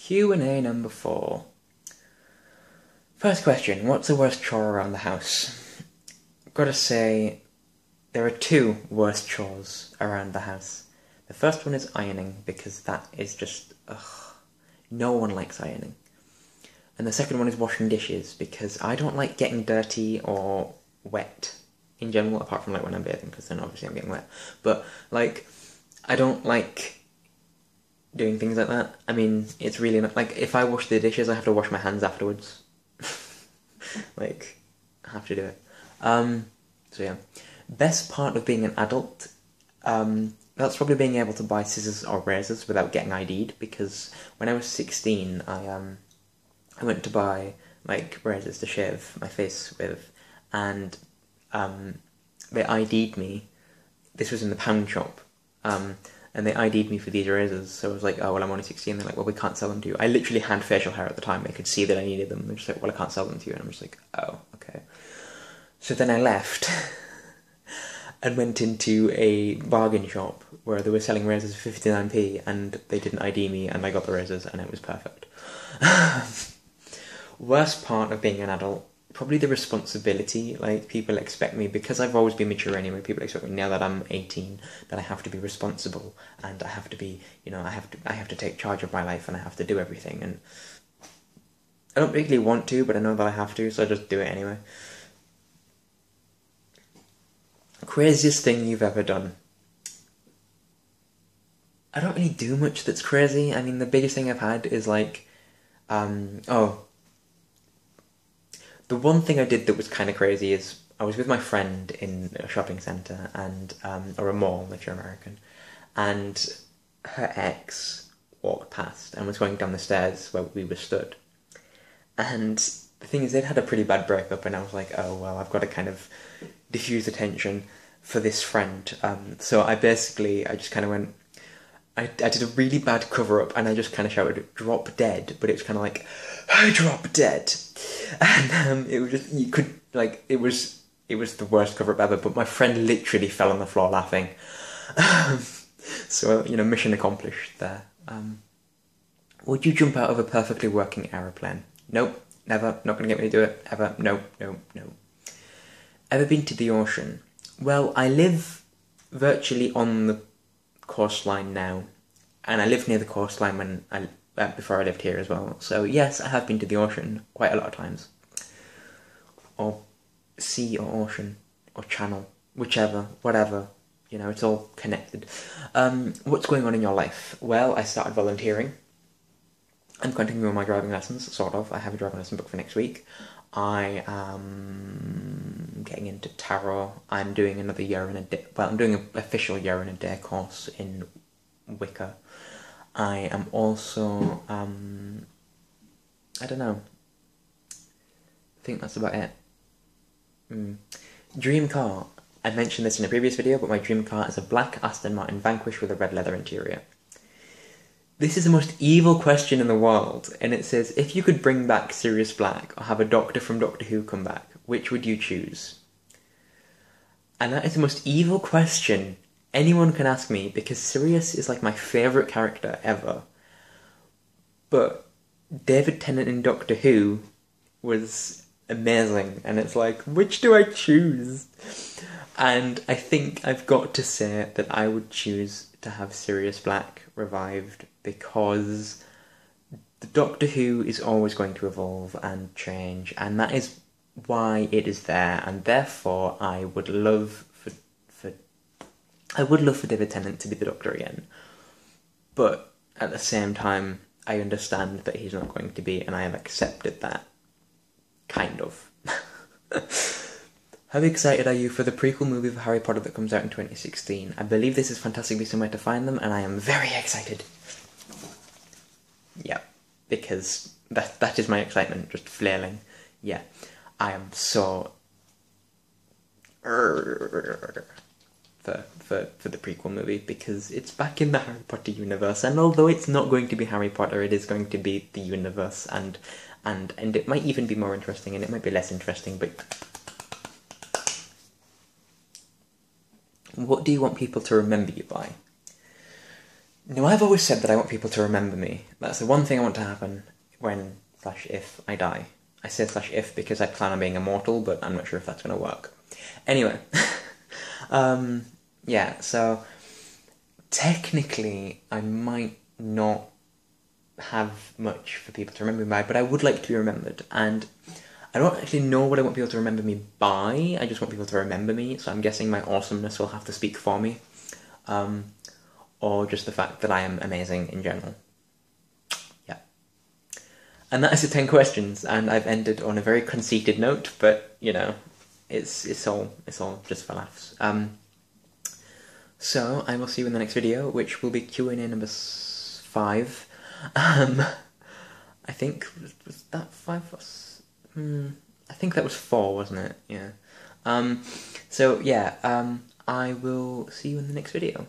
Q&A number 4. First question, what's the worst chore around the house? Gotta say, there are two worst chores around the house. The first one is ironing, because that is just, no one likes ironing. And the second one is washing dishes, because I don't like getting dirty or wet in general, apart from like when I'm bathing, because then obviously I'm getting wet. But like, I don't like doing things like that. I mean, it's really not, like, if I wash the dishes, I have to wash my hands afterwards. Like, I have to do it. So yeah. Best part of being an adult, that's probably being able to buy scissors or razors without getting ID'd, because when I was 16, I went to buy, like, razors to shave my face with, and, they ID'd me. This was in the pound shop, and they ID'd me for these razors, so I was like, oh, well, I'm only 16, they're like, well, we can't sell them to you. I literally had facial hair at the time, they could see that I needed them, they're just like, well, I can't sell them to you, and I'm just like, oh, okay. So then I left, and went into a bargain shop, where they were selling razors for 59p, and they didn't ID me, and I got the razors, and it was perfect. Worst part of being an adult, probably the responsibility. Like, people expect me, because I've always been mature anyway, people expect me now that I'm 18, that I have to be responsible, and I have to be, you know, I have to take charge of my life, and I have to do everything, and I don't really want to, but I know that I have to, so I just do it anyway. Craziest thing you've ever done? I don't really do much that's crazy. I mean, the biggest thing I've had is like, the one thing I did that was kind of crazy is I was with my friend in a shopping centre, and or a mall if you're American, and her ex walked past and was going down the stairs where we were stood. And the thing is, they'd had a pretty bad breakup, and I was like, oh well, I've got to kind of diffuse the tension for this friend. So I just kind of went, I did a really bad cover-up, and I just kind of shouted, drop dead, but it was kind of like, I drop dead. And it was just, you could, like, it was the worst cover-up ever, but my friend literally fell on the floor laughing. So, you know, mission accomplished there. Would you jump out of a perfectly working aeroplane? Nope, never, not gonna get me to do it, ever, no. Ever been to the ocean? Well, I live virtually on the coastline now, and I lived near the coastline before I lived here as well, so yes, I have been to the ocean quite a lot of times. Or sea or ocean, or channel, whichever, whatever, you know, it's all connected. What's going on in your life? Well, I started volunteering. I'm continuing my driving lessons, sort of. I have a driving lesson booked for next week. I am getting into tarot. I'm doing another year in a day. Well, I'm doing an official year in a day course in Wicca. I am also, I don't know. I think that's about it. Dream car. I mentioned this in a previous video, but my dream car is a black Aston Martin Vanquish with a red leather interior. This is the most evil question in the world, and it says, if you could bring back Sirius Black or have a doctor from Doctor Who come back, which would you choose? And that is the most evil question anyone can ask me, because Sirius is like my favourite character ever. But David Tennant in Doctor Who was amazing, and it's like, which do I choose? And I think I've got to say that I would choose to have Sirius Black revived, because the Doctor Who is always going to evolve and change, and that is why it is there, and therefore I would love for David Tennant to be the Doctor again. But at the same time, I understand that he's not going to be, and I have accepted that. Kind of. How excited are you for the prequel movie of Harry Potter that comes out in 2016? I believe this is fantastically somewhere to find them, and I am very excited. Yeah, because that is my excitement, just flailing. Yeah, I am so for the prequel movie, because it's back in the Harry Potter universe, and although it's not going to be Harry Potter, it is going to be the universe, and it might even be more interesting, and it might be less interesting, but what do you want people to remember you by? No, I've always said that I want people to remember me. That's the one thing I want to happen when / if I die. I say / if because I plan on being immortal, but I'm not sure if that's going to work. Anyway, yeah, so technically I might not have much for people to remember me by, but I would like to be remembered, and I don't actually know what I want people to remember me by. I just want people to remember me, so I'm guessing my awesomeness will have to speak for me. Or just the fact that I am amazing in general. Yeah. And that is the 10 questions, and I've ended on a very conceited note, but, you know, it's all just for laughs. So, I will see you in the next video, which will be Q&A number 5. I think, was that 5? I think that was 4, wasn't it? Yeah. So, yeah, I will see you in the next video.